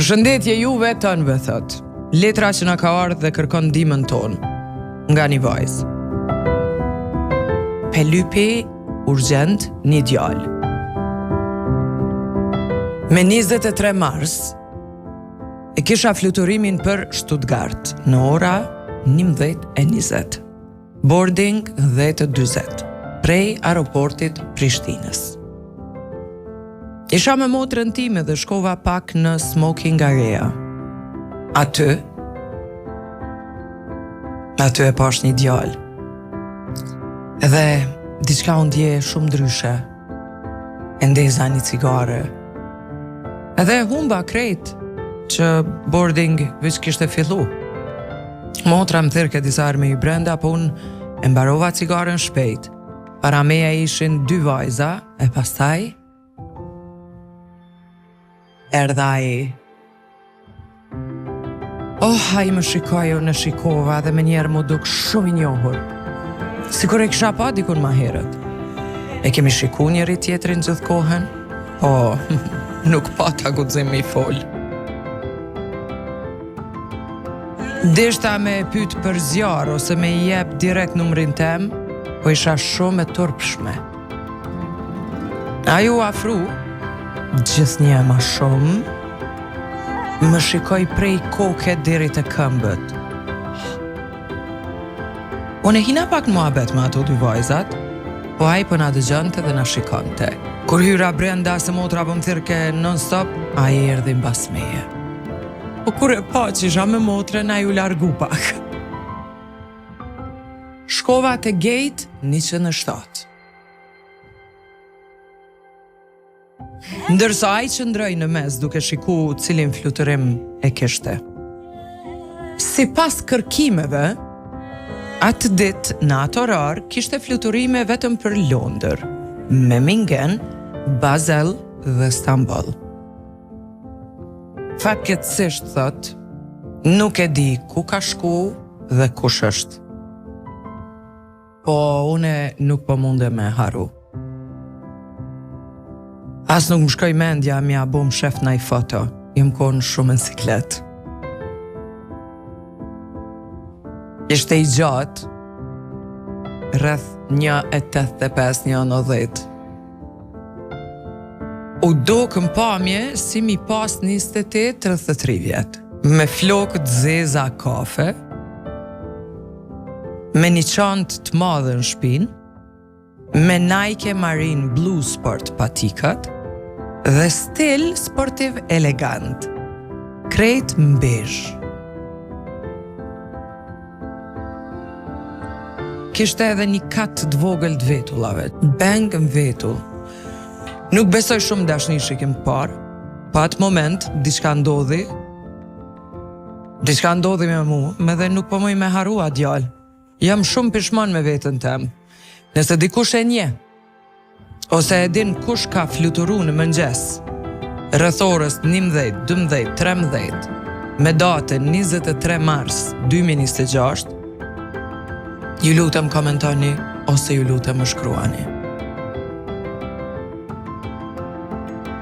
Përshëndetje juve tënve, thot. Letra që na ka ardhur dhe kërkon ndihmën tonë. Nga një vajzë. Pelypi urgjent një djalë. Me 23 mars e kisha fluturimin për Stuttgart në ora 11:20. Boarding 10:40 prej aeroportit Prishtinës. Isha me motrën time dhe shkova pak në smoking area. Aty e pash një djalë. Edhe diçka u ndje shumë ndryshe. E ndeza një cigare. Edhe humba krejt që boarding veç kishte fillu. Motra më thirke disa arme i brenda, po unë e mbarova cigaren shpejt. Para meja ishin 2 vajza, e pastaj erdha ai. Ai më shikoi, unë shikova dhe me njerë më duk shumë i njohur. Sikur e kisha pa dikun ma herët. E kemi shiku njëri tjetrin gjithë kohën? Po, nuk pata guxim i fol. Deshta me pyet për zjarr ose me i jep direkt numrin tem, po isha shumë e turpshme. Ajo afru, gjithnjë ma shumë, më shikoj prej koke deri te këmbët. Unë e hina pak në muhabet me ato 2 vajzat, po ai po na dëgjonte dhe na shikonte. Kur hyra brenda se motra po më thirke non-stop, ai erdhi mbas meje. Po kur e pa që isha me motrën, ai u largu pak. Shkova te gate 107. Ndërsa ai qëndroi në mes duke shiku cilin fluturim e kishte. Sipas kërkimeve, atë ditë në atë orar kishte fluturime vetëm për Londër, Memmingen, Basel dhe Stamboll. Fatkeqësisht, thot, nuk e di ku ka shku dhe kush është. Po une nuk po munde me haru. As nuk më shkoj mendja mja bom shef na i foto, jem konë shumë në siklet. Ishte i gjatë, rreth 1.85-1.90. U do këm pamje si mi pas 28-33 vjetë, me flokët zeza kafe, me një çantë të madhe në shpinë, me Nike Marine Blue Sport patikat, dhe stil sportiv elegant, krejt mbezh. Kishte edhe një kat të vogël të vetullave, beng në vetull. Nuk besoj shumë dashni shikim parë, pa atë moment, diçka ndodhi me mu, me dhe nuk po muj me harua djalë. Jam shumë pishman me vetën tem. Nëse dikush e nje, ose e din kush ka fluturu në mëngjes, rreth orës 11, 12, 13, me datën 23 mars 2026, ju lutem komentoni ose ju lutem më shkruani.